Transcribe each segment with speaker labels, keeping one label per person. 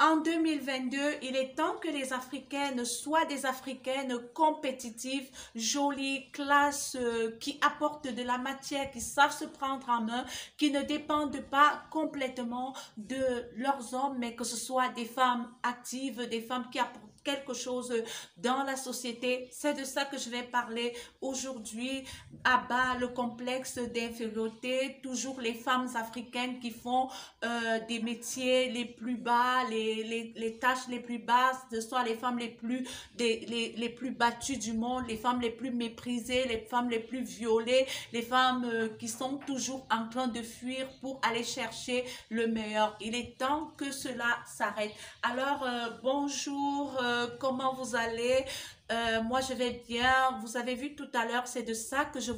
Speaker 1: En 2022, il est temps que les Africaines soient des Africaines compétitives, jolies, classes, qui apportent de la matière, qui savent se prendre en main, qui ne dépendent pas complètement de leurs hommes, mais que ce soit des femmes actives, des femmes qui apportent quelque chose dans la société. C'est de ça que je vais parler aujourd'hui. Abat le complexe d'infériorité, toujours les femmes africaines qui font des métiers les plus bas, les tâches les plus basses, ce sont les femmes les plus battues du monde, les femmes les plus méprisées, les femmes les plus violées, les femmes qui sont toujours en train de fuir pour aller chercher le meilleur. Il est temps que cela s'arrête. Alors, bonjour, comment vous allez? Moi, je vais bien. Vous avez vu tout à l'heure, c'est de ça que je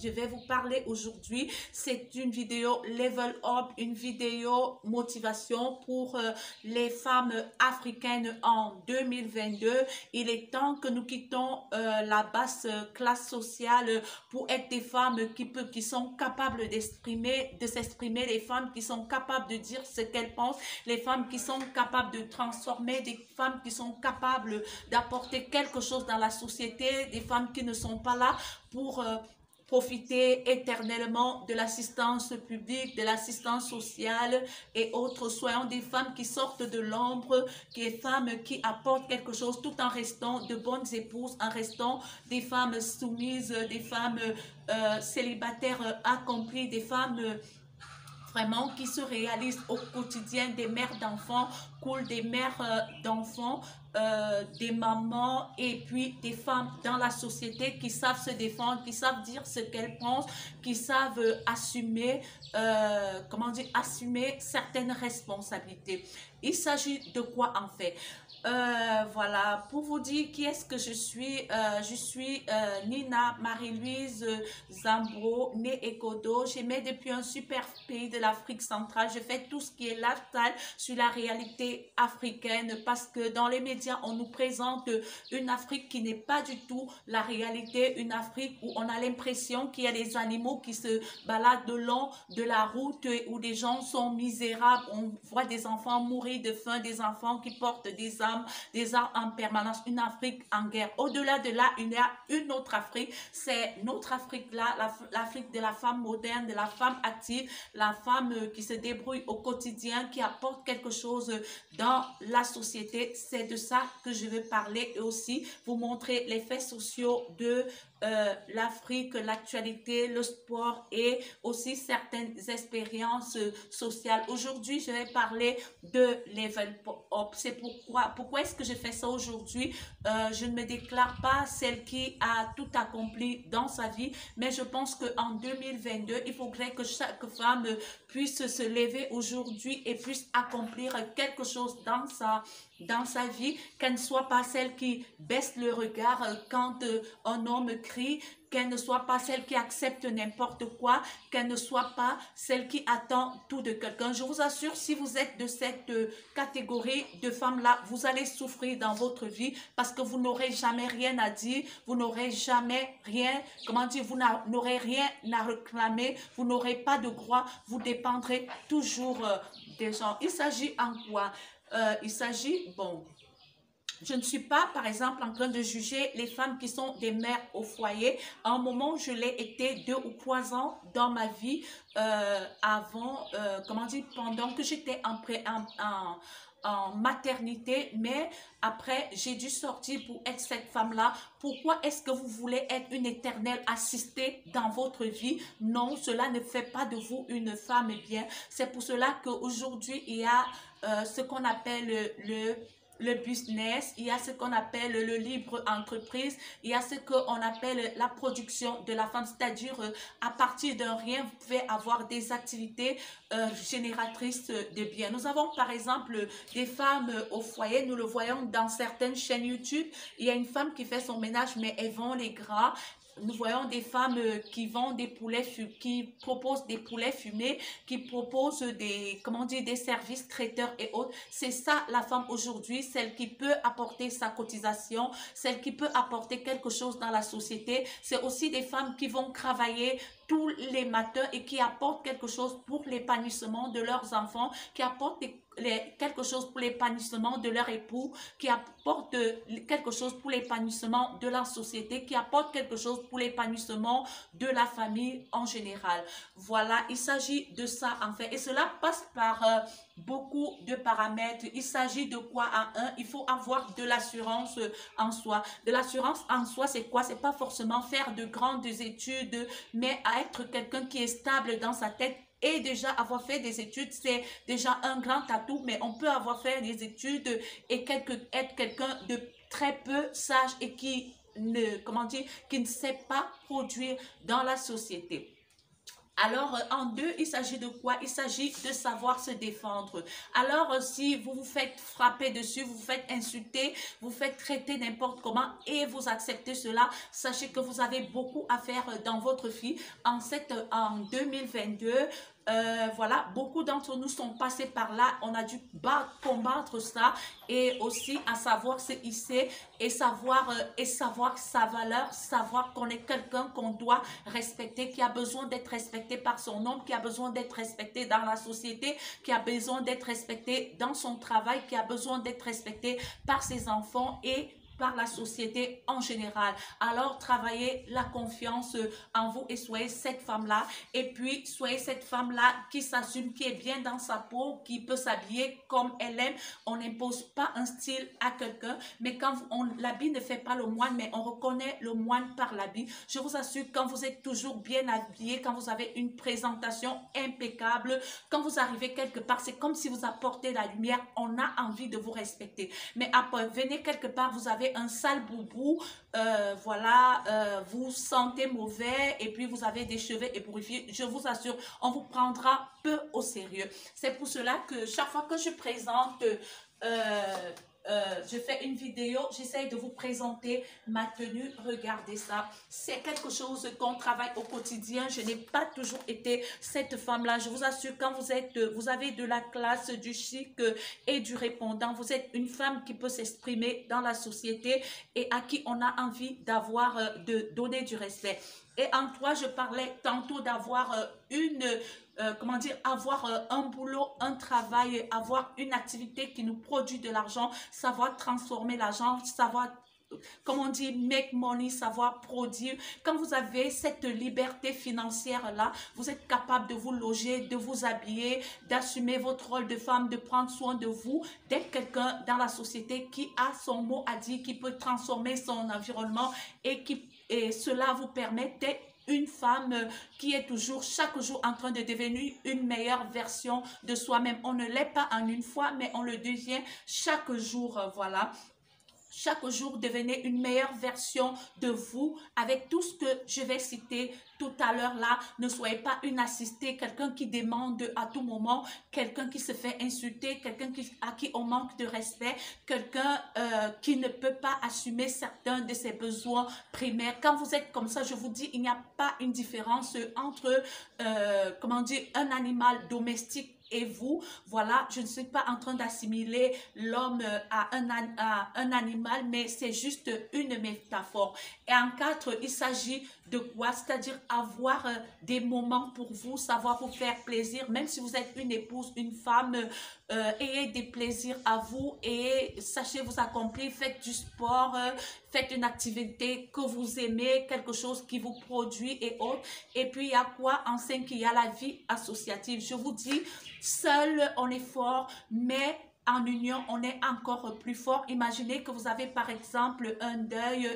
Speaker 1: vais vous parler aujourd'hui. C'est une vidéo level up, une vidéo motivation pour les femmes africaines en 2022. Il est temps que nous quittons la basse classe sociale pour être des femmes qui sont capables de s'exprimer, les femmes qui sont capables de dire ce qu'elles pensent, les femmes qui sont capables de transformer, des femmes qui sont capables d'apporter quelque chose dans la société, des femmes qui ne sont pas là pour profiter éternellement de l'assistance publique, de l'assistance sociale et autres. Soyons des femmes qui sortent de l'ombre, des femmes qui apportent quelque chose tout en restant de bonnes épouses, en restant des femmes soumises, des femmes célibataires accomplies, des femmes vraiment qui se réalisent au quotidien, des mères d'enfants, des mères d'enfants, des mamans et puis des femmes dans la société qui savent se défendre, qui savent dire ce qu'elles pensent, qui savent assumer, comment dire, assumer certaines responsabilités. Il s'agit de quoi en fait? Voilà, pour vous dire qui est-ce que je suis Nina Marie-Louise Zambro, née Ekodo. J'aimais depuis un super pays de l'Afrique centrale. Je fais tout ce qui est lifestyle sur la réalité africaine parce que dans les médias, on nous présente une Afrique qui n'est pas du tout la réalité, une Afrique où on a l'impression qu'il y a des animaux qui se baladent le long de la route, où des gens sont misérables. On voit des enfants mourir de faim, des enfants qui portent des armes en permanence, une Afrique en guerre. Au-delà de là, il y a une autre Afrique, c'est notre Afrique-là, l'Afrique de la femme moderne, de la femme active, la femme qui se débrouille au quotidien, qui apporte quelque chose dans la société. C'est de ça que je veux parler et aussi vous montrer les faits sociaux de l'Afrique, l'actualité, le sport et aussi certaines expériences sociales. Aujourd'hui, je vais parler de level up. C'est pourquoi est-ce que je fais ça aujourd'hui? Je ne me déclare pas celle qui a tout accompli dans sa vie, mais je pense qu'en 2022, il faudrait que chaque femme puisse se lever aujourd'hui et puisse accomplir quelque chose dans sa vie, qu'elle ne soit pas celle qui baisse le regard quand un homme crie, qu'elle ne soit pas celle qui accepte n'importe quoi, qu'elle ne soit pas celle qui attend tout de quelqu'un. Je vous assure, si vous êtes de cette catégorie de femmes-là, vous allez souffrir dans votre vie parce que vous n'aurez jamais rien à dire, vous n'aurez jamais rien, comment dire, vous n'aurez rien à réclamer, vous n'aurez pas de droit, vous dépendrez toujours des gens. Il s'agit en quoi? Il s'agit, bon, je ne suis pas, par exemple, en train de juger les femmes qui sont des mères au foyer. À un moment, je l'ai été 2 ou 3 ans dans ma vie avant, comment dire, pendant que j'étais en maternité, mais après, j'ai dû sortir pour être cette femme-là. Pourquoi est-ce que vous voulez être une éternelle assistée dans votre vie? Non, cela ne fait pas de vous une femme bien. C'est pour cela qu'aujourd'hui, il y a ce qu'on appelle le business, il y a ce qu'on appelle le libre entreprise, il y a ce qu'on appelle la production de la femme, c'est-à-dire à partir d'un rien, vous pouvez avoir des activités génératrices de biens. Nous avons par exemple des femmes au foyer, nous le voyons dans certaines chaînes YouTube, il y a une femme qui fait son ménage mais elle vend les gras. Nous voyons des femmes qui vendent des poulets, qui proposent des poulets fumés, qui proposent des, comment dire, des services traiteurs et autres. C'est ça la femme aujourd'hui, celle qui peut apporter sa cotisation, celle qui peut apporter quelque chose dans la société. C'est aussi des femmes qui vont travailler tous les matins et qui apportent quelque chose pour l'épanouissement de leurs enfants, qui apportent quelque chose pour l'épanouissement de leur époux, qui apportent quelque chose pour l'épanouissement de la société, qui apportent quelque chose pour l'épanouissement de la famille en général. Voilà, il s'agit de ça en fait. Et cela passe par beaucoup de paramètres. Il s'agit de quoi à un? Il faut avoir de l'assurance en soi. De l'assurance en soi, c'est quoi? C'est pas forcément faire de grandes études, mais à être quelqu'un qui est stable dans sa tête. Et déjà avoir fait des études, c'est déjà un grand atout, mais on peut avoir fait des études et être quelqu'un de très peu sage et qui comment dire, qui ne sait pas produire dans la société. Alors, en deux, il s'agit de quoi? Il s'agit de savoir se défendre. Alors, si vous vous faites frapper dessus, vous vous faites insulter, vous faites traiter n'importe comment et vous acceptez cela, sachez que vous avez beaucoup à faire dans votre vie. En 2022, voilà, beaucoup d'entre nous sont passés par là. On a dû combattre ça et aussi à savoir se hisser et savoir sa valeur, savoir qu'on est quelqu'un qu'on doit respecter, qui a besoin d'être respecté par son homme, qui a besoin d'être respecté dans la société, qui a besoin d'être respecté dans son travail, qui a besoin d'être respecté par ses enfants et par la société en général. Alors, travaillez la confiance en vous et soyez cette femme-là. Et puis, soyez cette femme-là qui s'assume, qui est bien dans sa peau, qui peut s'habiller comme elle aime. On n'impose pas un style à quelqu'un, mais quand l'habit ne fait pas le moine, mais on reconnaît le moine par l'habit. Je vous assure, quand vous êtes toujours bien habillé, quand vous avez une présentation impeccable, quand vous arrivez quelque part, c'est comme si vous apportez la lumière. On a envie de vous respecter. Mais après, venez quelque part, vous avez un sale boubou, voilà, vous sentez mauvais et puis vous avez des cheveux ébouriffés, je vous assure, on vous prendra peu au sérieux. C'est pour cela que chaque fois que je présente je fais une vidéo, j'essaye de vous présenter ma tenue, regardez ça, c'est quelque chose qu'on travaille au quotidien. Je n'ai pas toujours été cette femme-là, je vous assure, quand vous avez de la classe, du chic et du répondant, vous êtes une femme qui peut s'exprimer dans la société et à qui on a envie de donner du respect. Et en toi, je parlais tantôt d'avoir comment dire, avoir un boulot, un travail, avoir une activité qui nous produit de l'argent, savoir transformer l'argent, savoir, comme on dit, make money, savoir produire. Quand vous avez cette liberté financière-là, vous êtes capable de vous loger, de vous habiller, d'assumer votre rôle de femme, de prendre soin de vous, d'être quelqu'un dans la société qui a son mot à dire, qui peut transformer son environnement et cela vous permet d'être une femme qui est toujours, chaque jour, en train de devenir une meilleure version de soi-même. On ne l'est pas en une fois, mais on le devient chaque jour, voilà. Chaque jour, devenez une meilleure version de vous avec tout ce que je vais citer tout à l'heure là. Ne soyez pas une assistée, quelqu'un qui demande à tout moment, quelqu'un qui se fait insulter, quelqu'un à qui on manque de respect, quelqu'un qui ne peut pas assumer certains de ses besoins primaires. Quand vous êtes comme ça, je vous dis, il n'y a pas une différence entre, comment dire, un animal domestique et vous, voilà, je ne suis pas en train d'assimiler l'homme à un animal, mais c'est juste une métaphore. Et en quatre, il s'agit de quoi? C'est-à-dire avoir des moments pour vous, savoir vous faire plaisir, même si vous êtes une épouse, une femme, ayez des plaisirs à vous et sachez vous accomplir, faites du sport, faites une activité que vous aimez, quelque chose qui vous produit et autres. Et puis, il y a quoi? En cinq, il y a la vie associative. Je vous dis, seul, on est fort, mais en union, on est encore plus fort. Imaginez que vous avez par exemple un deuil,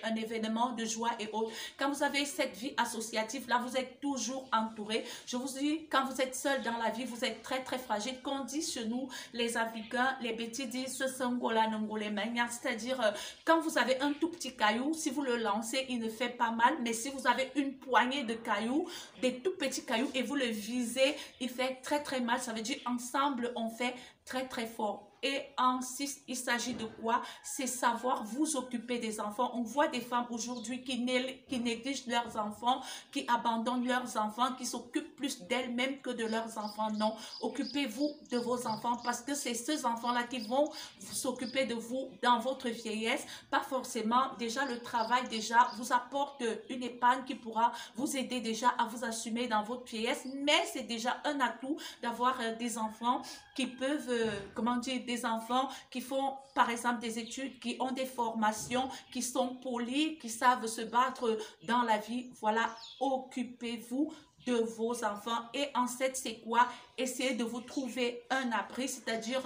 Speaker 1: un événement de joie et autres. Quand vous avez cette vie associative, là, vous êtes toujours entouré. Je vous dis, quand vous êtes seul dans la vie, vous êtes très, très fragile. Qu'on dit chez nous, les Africains, les bêtis disent ce sangola nongole mania. C'est-à-dire, quand vous avez un tout petit caillou, si vous le lancez, il ne fait pas mal. Mais si vous avez une poignée de cailloux, des tout petits cailloux, et vous le visez, il fait très, très mal. Ça veut dire, ensemble, on fait très très fort. Et en 6, il s'agit de quoi? C'est savoir vous occuper des enfants. On voit des femmes aujourd'hui qui négligent leurs enfants, qui abandonnent leurs enfants, qui s'occupent plus d'elles-mêmes que de leurs enfants. Non, occupez-vous de vos enfants parce que c'est ces enfants-là qui vont s'occuper de vous dans votre vieillesse. Pas forcément, déjà le travail déjà vous apporte une épargne qui pourra vous aider déjà à vous assumer dans votre vieillesse, mais c'est déjà un atout d'avoir des enfants qui peuvent, comment dire, des enfants qui font par exemple des études, qui ont des formations, qui sont polis, qui savent se battre dans la vie. Voilà, occupez-vous de vos enfants. Et en 7, c'est quoi? Essayez de vous trouver un abri, c'est-à-dire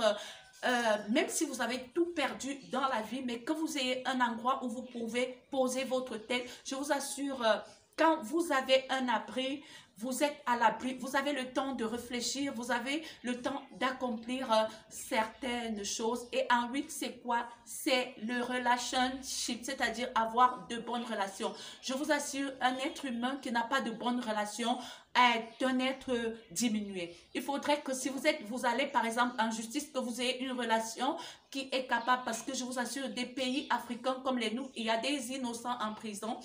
Speaker 1: même si vous avez tout perdu dans la vie, mais que vous ayez un endroit où vous pouvez poser votre tête, je vous assure, quand vous avez un abri, vous êtes à l'abri, vous avez le temps de réfléchir, vous avez le temps d'accomplir certaines choses. Et en 8, c'est quoi? C'est le relationship, c'est-à-dire avoir de bonnes relations. Je vous assure, un être humain qui n'a pas de bonnes relations est un être diminué. Il faudrait que si vous allez par exemple en justice, que vous ayez une relation qui est capable, parce que je vous assure, des pays africains comme les nôtres, il y a des innocents en prison.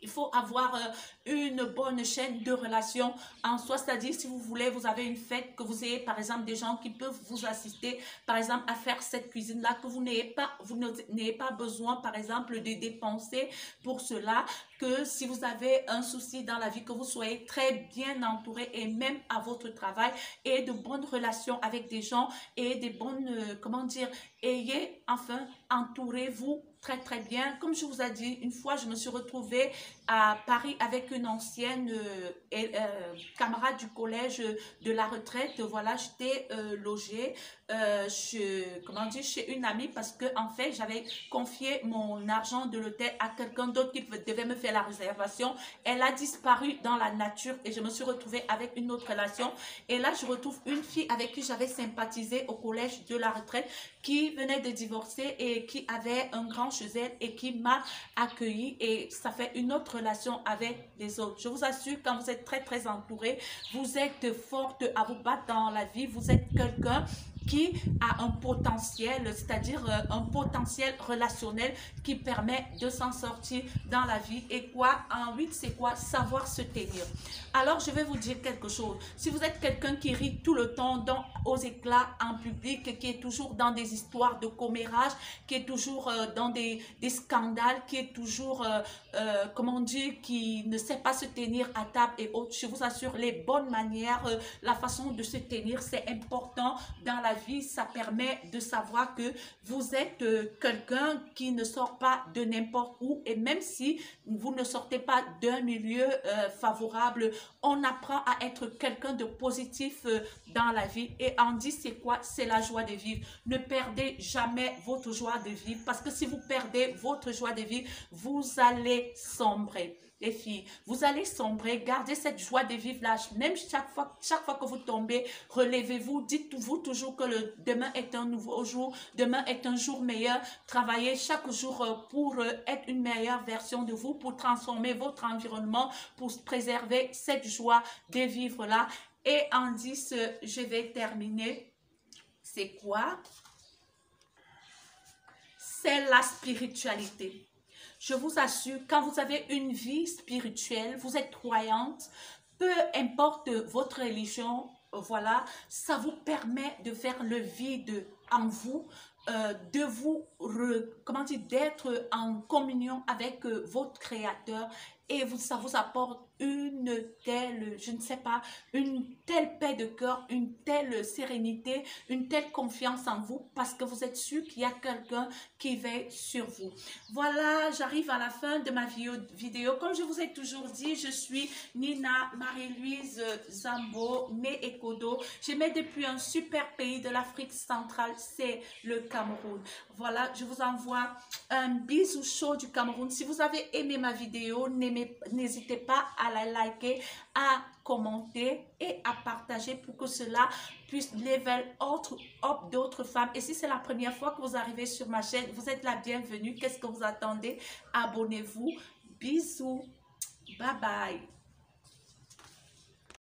Speaker 1: Il faut avoir une bonne chaîne de relations en soi, c'est-à-dire si vous voulez, vous avez une fête, que vous ayez par exemple des gens qui peuvent vous assister, par exemple à faire cette cuisine-là, que vous n'ayez pas besoin par exemple de dépenser pour cela, que si vous avez un souci dans la vie, que vous soyez très bien entouré et même à votre travail et de bonnes relations avec des gens et des bonnes, comment dire, ayez enfin, entourez-vous très bien. Comme je vous ai dit, une fois je me suis retrouvée à Paris avec une ancienne camarade du collège de la retraite. Voilà, j'étais logée chez une amie parce que en fait j'avais confié mon argent de l'hôtel à quelqu'un d'autre qui devait me faire la réservation. Elle a disparu dans la nature et je me suis retrouvée avec une autre relation. Et là je retrouve une fille avec qui j'avais sympathisé au collège de la retraite, qui venait de divorcer et qui avait un grand chez elle et qui m'a accueilli, et ça fait une autre relation avec les autres. Je vous assure, quand vous êtes très entouré, vous êtes forte à vous battre dans la vie, vous êtes quelqu'un qui a un potentiel, c'est-à-dire un potentiel relationnel qui permet de s'en sortir dans la vie. Et quoi, en 8, c'est quoi? Savoir se tenir. Alors, je vais vous dire quelque chose. Si vous êtes quelqu'un qui rit tout le temps aux éclats en public, qui est toujours dans des histoires de commérage, qui est toujours dans des scandales, qui est toujours, comment dire, qui ne sait pas se tenir à table et autres, je vous assure, les bonnes manières, la façon de se tenir, c'est important dans la vie. Ça permet de savoir que vous êtes quelqu'un qui ne sort pas de n'importe où, et même si vous ne sortez pas d'un milieu favorable, on apprend à être quelqu'un de positif dans la vie. Et en 10, c'est quoi? C'est la joie de vivre. Ne perdez jamais votre joie de vivre, parce que si vous perdez votre joie de vivre, vous allez sombrer. Les filles, vous allez sombrer. Gardez cette joie de vivre là. Même chaque fois que vous tombez, relevez-vous. Dites-vous toujours que le demain est un nouveau jour. Demain est un jour meilleur. Travaillez chaque jour pour être une meilleure version de vous, pour transformer votre environnement, pour préserver cette joie de vivre là. Et en 10, je vais terminer. C'est quoi? C'est la spiritualité. Je vous assure, quand vous avez une vie spirituelle, vous êtes croyante, peu importe votre religion, voilà, ça vous permet de faire le vide en vous, de vous, comment dire, d'être en communion avec votre Créateur, et ça vous apporte une telle, je ne sais pas, une telle paix de cœur, une telle sérénité, une telle confiance en vous, parce que vous êtes sûr qu'il y a quelqu'un qui veille sur vous. Voilà, j'arrive à la fin de ma vidéo. Comme je vous ai toujours dit, je suis Nina Marie-Louise Zambo, née Ekodo. J'aimais depuis un super pays de l'Afrique centrale, c'est le Cameroun. Voilà, je vous envoie un bisou chaud du Cameroun. Si vous avez aimé ma vidéo, n'hésitez pas à la liker, à commenter et à partager pour que cela puisse level up d'autres femmes. Et si c'est la première fois que vous arrivez sur ma chaîne, vous êtes la bienvenue. Qu'est-ce que vous attendez? Abonnez-vous. Bisous. Bye bye.